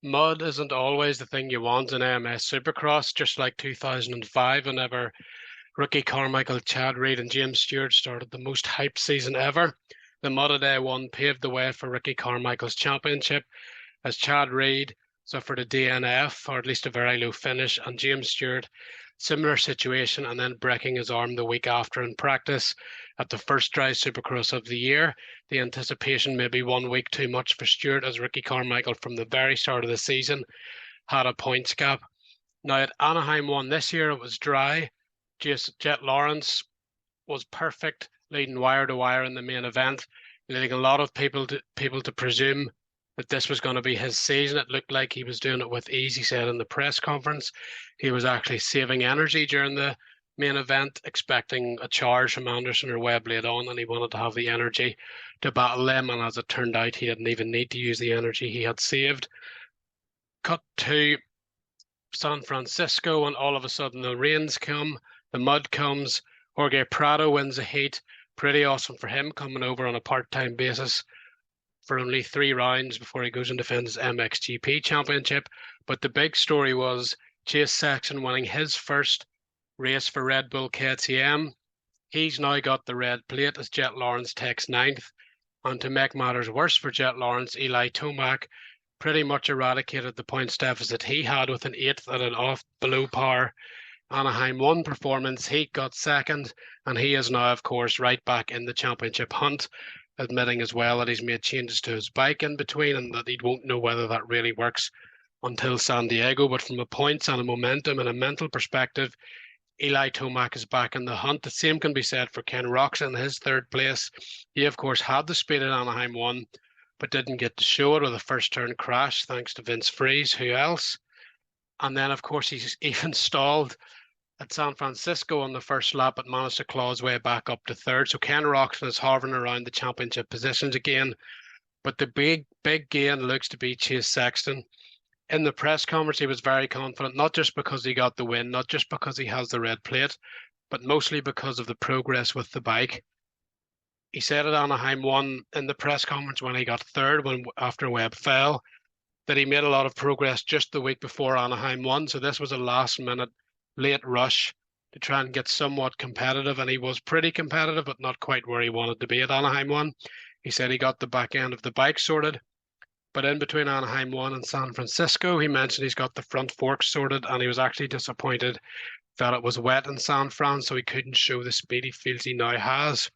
Mud isn't always the thing you want in AMS Supercross, just like 2005 whenever Ricky Carmichael, Chad Reed and James Stewart started the most hyped season ever. The mud at A1 paved the way for Ricky Carmichael's championship as Chad Reed suffered a DNF, or at least a very low finish, and James Stewart, similar situation, and then breaking his arm the week after in practice at the first dry supercross of the year. The anticipation maybe 1 week too much for Stewart, as Ricky Carmichael from the very start of the season had a points gap. Now at Anaheim 1 this year, it was dry. Jet Lawrence was perfect, leading wire to wire in the main event, leading a lot of people to presume that this was going to be his season. It looked like he was doing it with ease. He said in the press conference he was actually saving energy during the main event, expecting a charge from Anderson or Webb late on, and he wanted to have the energy to battle them. And as it turned out, he didn't even need to use the energy he had saved. Cut to San Francisco, and all of a sudden the rains come, the mud comes. Jorge Prado wins the heat. Pretty awesome for him, coming over on a part-time basis for only 3 rounds before he goes and defends his MXGP championship. But the big story was Chase Sexton winning his first race for Red Bull KTM. He's now got the red plate as Jet Lawrence takes 9th. And to make matters worse for Jet Lawrence, Eli Tomac pretty much eradicated the points deficit he had with an 8th at an off below par Anaheim 1 performance. He got 2nd, and he is now, of course, right back in the championship hunt, admitting as well that he's made changes to his bike in between and that he won't know whether that really works until San Diego. But from a points and a momentum and a mental perspective, Eli Tomac is back in the hunt. The same can be said for Ken Roczen in his 3rd place. He, of course, had the speed at Anaheim 1, but didn't get to show it with a first turn crash, thanks to Vince Freeze. Who else? And then, of course, he's even stalled at San Francisco on the first lap, but managed to claw his way back up to 3rd. So Ken Roczen is hovering around the championship positions again. But the big gain looks to be Chase Sexton. In the press conference, he was very confident, not just because he got the win, not just because he has the red plate, but mostly because of the progress with the bike. He said at Anaheim 1 in the press conference when he got 3rd, after Webb fell, that he made a lot of progress just the week before Anaheim 1. So this was a last-minute late rush to try and get somewhat competitive, and he was pretty competitive, but not quite where he wanted to be at Anaheim 1. He said he got the back end of the bike sorted, but in between Anaheim 1 and San Francisco, he mentioned he's got the front forks sorted, and he was actually disappointed that it was wet in San Fran, so he couldn't show the speed he feels he now has.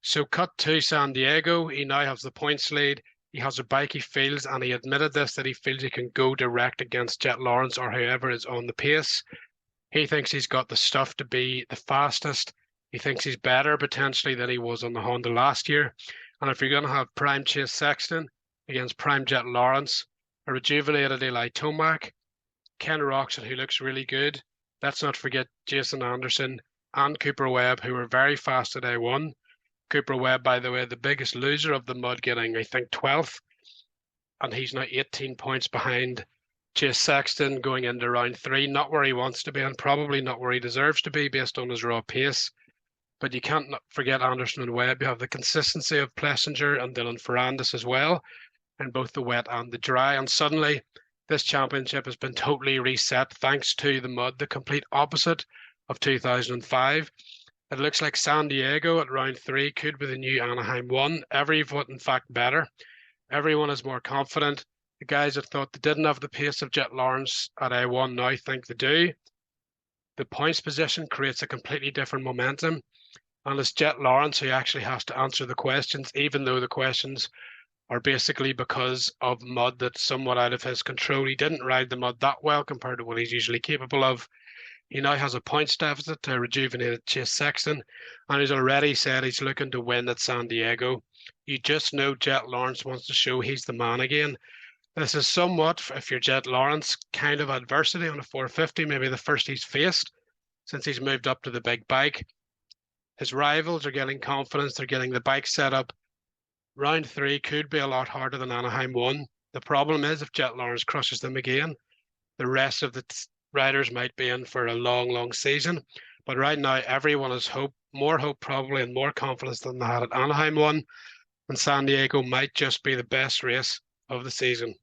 So cut to San Diego, he now has the points lead. He has a bike he feels, and he admitted this, that he feels he can go direct against Jet Lawrence or whoever is on the pace. He thinks he's got the stuff to be the fastest. He thinks he's better potentially than he was on the Honda last year. And if you're going to have prime Chase Sexton against prime Jet Lawrence, a rejuvenated Eli Tomac, Ken Roczen, who looks really good, let's not forget Jason Anderson and Cooper Webb, who were very fast at A1. Cooper Webb, by the way, the biggest loser of the mud, getting, I think, 12th. And he's now 18 points behind Chase Sexton going into round 3, not where he wants to be and probably not where he deserves to be based on his raw pace. But you can't forget Anderson and Webb. You have the consistency of Plessinger and Dylan Ferrandis as well, in both the wet and the dry. And suddenly, this championship has been totally reset thanks to the mud, the complete opposite of 2005. It looks like San Diego at round 3 could be the new Anaheim 1. Every foot, in fact, better. Everyone is more confident. The guys that thought they didn't have the pace of Jet Lawrence at A1 now think they do. The points position creates a completely different momentum. And it's Jet Lawrence who actually has to answer the questions, even though the questions are basically because of mud that's somewhat out of his control. He didn't ride the mud that well compared to what he's usually capable of. He now has a points deficit to rejuvenated Chase Sexton, and he's already said he's looking to win at San Diego. You just know Jet Lawrence wants to show he's the man again. This is somewhat, if you're Jet Lawrence, kind of adversity on a 450, maybe the first he's faced since he's moved up to the big bike. His rivals are getting confidence, they're getting the bike set up. Round 3 could be a lot harder than Anaheim 1. The problem is if Jet Lawrence crushes them again, the rest of the riders might be in for a long season. But right now, everyone has hope, more hope probably, and more confidence than they had at Anaheim 1. And San Diego might just be the best race of the season.